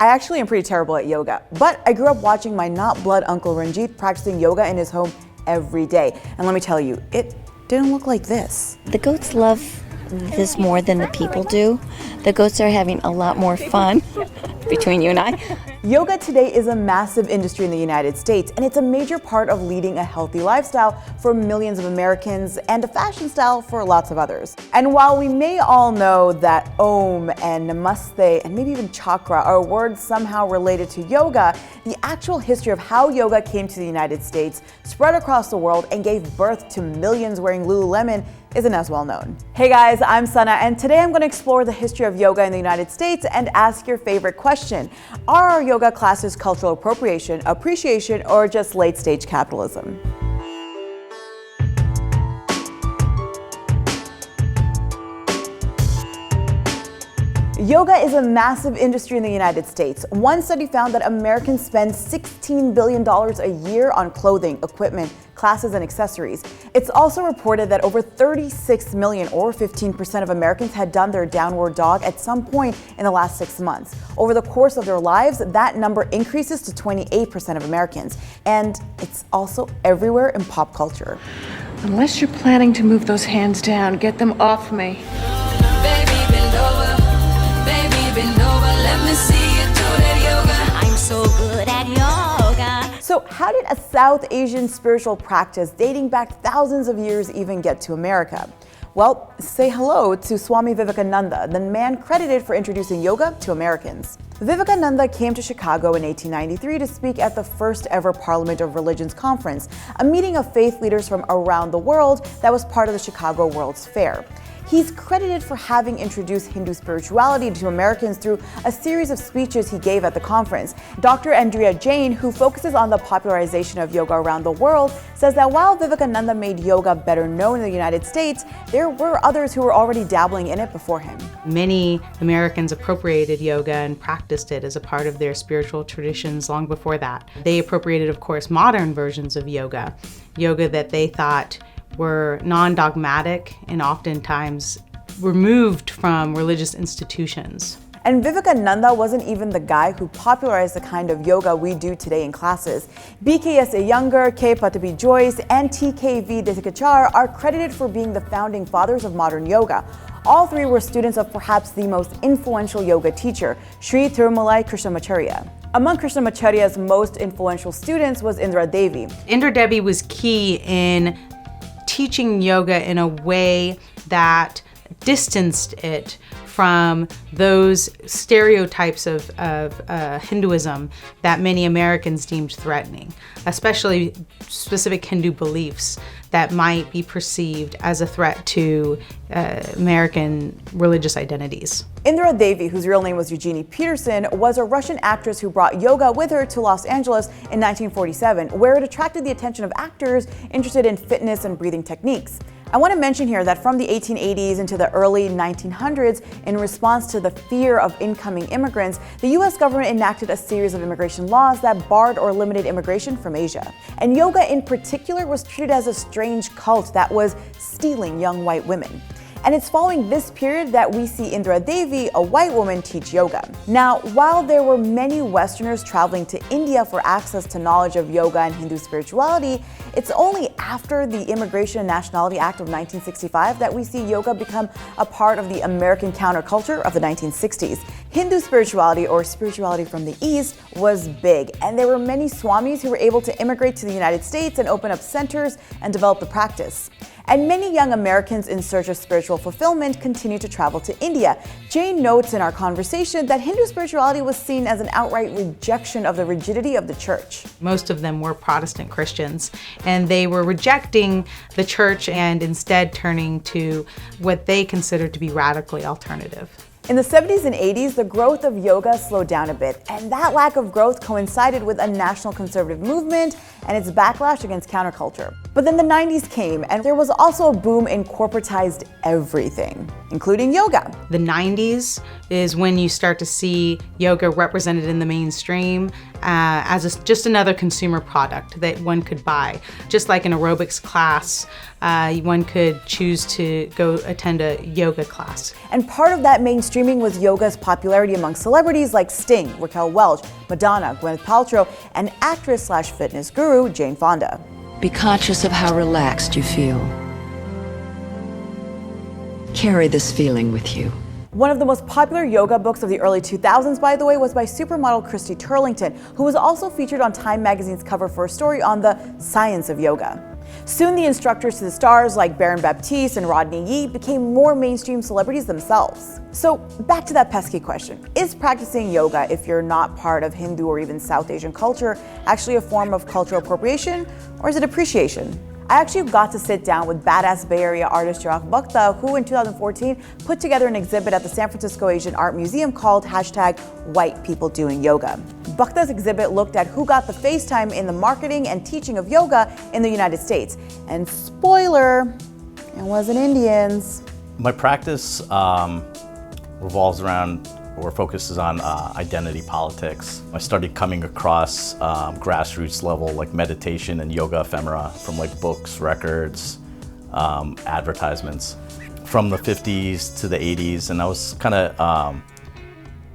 I actually am pretty terrible at yoga, but I grew up watching my not blood uncle Ranjit practicing yoga in his home every day. And let me tell you, it didn't look like this. The goats love this more than the people do. The goats are having a lot more fun between you and I. Yoga today is a massive industry in the United States, and it's a major part of leading a healthy lifestyle for millions of Americans and a fashion style for lots of others. And while we may all know that Om and Namaste and maybe even chakra are words somehow related to yoga, the actual history of how yoga came to the United States, spread across the world, and gave birth to millions wearing Lululemon isn't as well known. Hey guys, I'm Sana, and today I'm going to explore the history of yoga in the United States and ask your favorite question. Are our yoga classes cultural appropriation, appreciation, or just late-stage capitalism? Yoga is a massive industry in the United States. One study found that Americans spend $16 billion a year on clothing, equipment, classes, and accessories. It's also reported that over 36 million, or 15% of Americans, had done their downward dog at some point in the last 6 months. Over the course of their lives, that number increases to 28% of Americans. And it's also everywhere in pop culture. Unless you're planning to move those hands down, get them off me. Baby, bend over. Baby, bend over. Let me see you do that yoga. I'm so good at yoga. So how did a South Asian spiritual practice dating back thousands of years even get to America? Well, say hello to Swami Vivekananda, the man credited for introducing yoga to Americans. Vivekananda came to Chicago in 1893 to speak at the first ever Parliament of Religions Conference, a meeting of faith leaders from around the world that was part of the Chicago World's Fair. He's credited for having introduced Hindu spirituality to Americans through a series of speeches he gave at the conference. Dr. Andrea Jain, who focuses on the popularization of yoga around the world, says that while Vivekananda made yoga better known in the United States, there were others who were already dabbling in it before him. Many Americans appropriated yoga and practiced it as a part of their spiritual traditions long before that. They appropriated, of course, modern versions of yoga that they thought were non-dogmatic and oftentimes removed from religious institutions. And Vivekananda wasn't even the guy who popularized the kind of yoga we do today in classes. BKS Iyengar, K. Patabi Joyce, and TKV Desikachar are credited for being the founding fathers of modern yoga. All three were students of perhaps the most influential yoga teacher, Sri Tirumalai Krishnamacharya. Among Krishnamacharya's most influential students was Indra Devi. Indra Devi was key in teaching yoga in a way that distanced it from those stereotypes of Hinduism that many Americans deemed threatening, especially specific Hindu beliefs that might be perceived as a threat to American religious identities. Indra Devi, whose real name was Eugenie Peterson, was a Russian actress who brought yoga with her to Los Angeles in 1947, where it attracted the attention of actors interested in fitness and breathing techniques. I want to mention here that from the 1880s into the early 1900s, in response to the fear of incoming immigrants, the US government enacted a series of immigration laws that barred or limited immigration from Asia. And yoga in particular was treated as a strange cult that was stealing young white women. And it's following this period that we see Indra Devi, a white woman, teach yoga. Now, while there were many Westerners traveling to India for access to knowledge of yoga and Hindu spirituality, it's only after the Immigration and Nationality Act of 1965 that we see yoga become a part of the American counterculture of the 1960s. Hindu spirituality, or spirituality from the East, was big, and there were many swamis who were able to immigrate to the United States and open up centers and develop the practice. And many young Americans in search of spiritual fulfillment continue to travel to India. Jane notes in our conversation that Hindu spirituality was seen as an outright rejection of the rigidity of the church. Most of them were Protestant Christians, and they were rejecting the church and instead turning to what they considered to be radically alternative. In the 70s and 80s, the growth of yoga slowed down a bit, and that lack of growth coincided with a national conservative movement and its backlash against counterculture. But then the 90s came, and there was also a boom in corporatized everything, including yoga. The 90s is when you start to see yoga represented in the mainstream just another consumer product that one could buy. Just like an aerobics class, one could choose to go attend a yoga class. And part of that mainstreaming was yoga's popularity among celebrities like Sting, Raquel Welch, Madonna, Gwyneth Paltrow, and actress/fitness guru Jane Fonda. Be conscious of how relaxed you feel. Carry this feeling with you. One of the most popular yoga books of the early 2000s, by the way, was by supermodel Christy Turlington, who was also featured on Time magazine's cover for a story on the science of yoga. Soon the instructors to the stars like Baron Baptiste and Rodney Yee became more mainstream celebrities themselves. So back to that pesky question. Is practicing yoga, if you're not part of Hindu or even South Asian culture, actually a form of cultural appropriation, or is it appreciation? I actually got to sit down with badass Bay Area artist Chirag Bhakta, who in 2014 put together an exhibit at the San Francisco Asian Art Museum called #WhitePeopleDoingYoga. Bhakta's exhibit looked at who got the face time in the marketing and teaching of yoga in the United States. And spoiler, it wasn't Indians. My practice revolves around or focuses on identity politics. I started coming across grassroots level like meditation and yoga ephemera from like books, records, advertisements from the 50s to the 80s, and I was kind of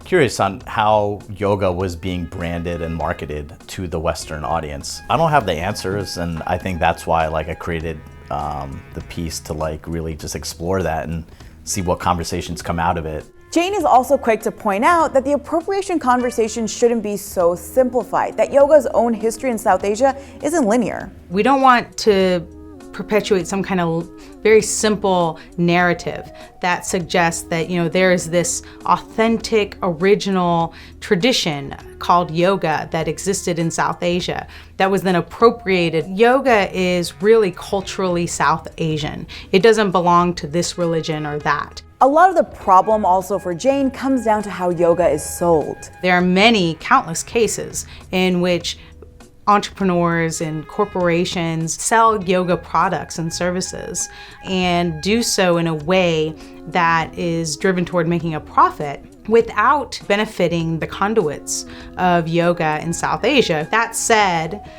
curious on how yoga was being branded and marketed to the Western audience. I don't have the answers, and I think that's why like I created the piece to like really just explore that and see what conversations come out of it. Jane is also quick to point out that the appropriation conversation shouldn't be so simplified, that yoga's own history in South Asia isn't linear. We don't want to perpetuate some kind of very simple narrative that suggests that, you know, there is this authentic, original tradition called yoga that existed in South Asia that was then appropriated. Yoga is really culturally South Asian. It doesn't belong to this religion or that. A lot of the problem also for Jane comes down to how yoga is sold. There are many, countless cases in which entrepreneurs and corporations sell yoga products and services and do so in a way that is driven toward making a profit without benefiting the conduits of yoga in South Asia. That said,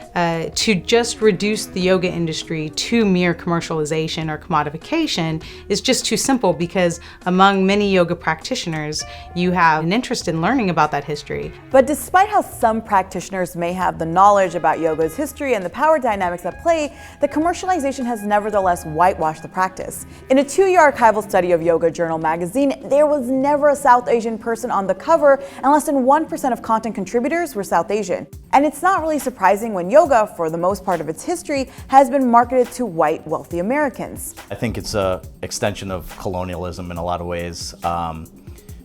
to just reduce the yoga industry to mere commercialization or commodification is just too simple, because among many yoga practitioners, you have an interest in learning about that history. But despite how some practitioners may have the knowledge about yoga's history and the power dynamics at play, the commercialization has nevertheless whitewashed the practice. In a 2-year archival study of Yoga Journal magazine, there was never a South Asian person on the cover, and less than 1% of content contributors were South Asian. And it's not really surprising when yoga, for the most part of its history, has been marketed to white, wealthy Americans. I think it's an extension of colonialism in a lot of ways,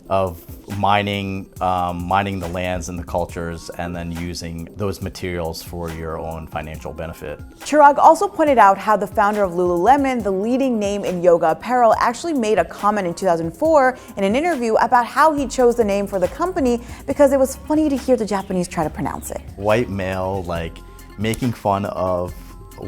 of mining the lands and the cultures, and then using those materials for your own financial benefit. Chirag also pointed out how the founder of Lululemon, the leading name in yoga apparel, actually made a comment in 2004 in an interview about how he chose the name for the company because it was funny to hear the Japanese try to pronounce it. White male, like, making fun of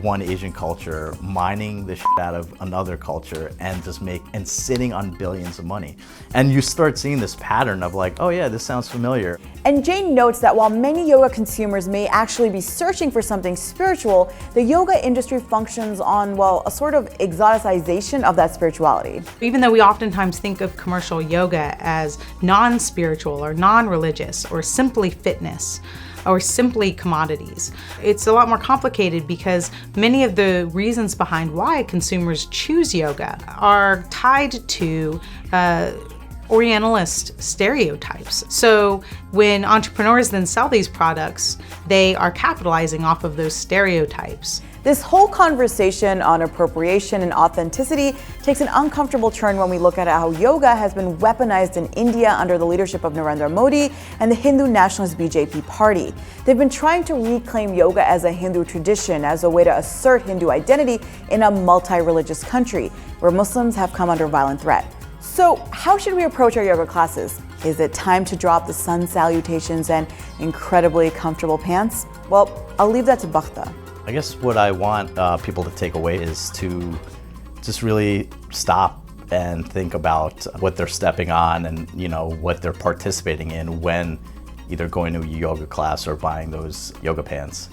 one Asian culture, mining the shit out of another culture, and just sitting on billions of money. And you start seeing this pattern of like, oh yeah, this sounds familiar. And Jane notes that while many yoga consumers may actually be searching for something spiritual, the yoga industry functions on, well, a sort of exoticization of that spirituality. Even though we oftentimes think of commercial yoga as non-spiritual or non-religious or simply fitness, or simply commodities, it's a lot more complicated because many of the reasons behind why consumers choose yoga are tied to Orientalist stereotypes. So when entrepreneurs then sell these products, they are capitalizing off of those stereotypes. This whole conversation on appropriation and authenticity takes an uncomfortable turn when we look at how yoga has been weaponized in India under the leadership of Narendra Modi and the Hindu nationalist BJP party. They've been trying to reclaim yoga as a Hindu tradition, as a way to assert Hindu identity in a multi-religious country where Muslims have come under violent threat. So how should we approach our yoga classes? Is it time to drop the sun salutations and incredibly comfortable pants? Well, I'll leave that to Bhakta. I guess what I want people to take away is to just really stop and think about what they're stepping on and, you know, what they're participating in when either going to a yoga class or buying those yoga pants.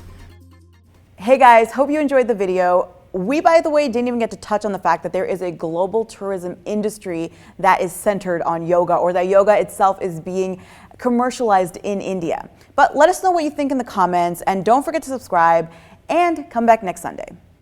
Hey guys, hope you enjoyed the video. We, by the way, didn't even get to touch on the fact that there is a global tourism industry that is centered on yoga, or that yoga itself is being commercialized in India. But let us know what you think in the comments, and don't forget to subscribe and come back next Sunday.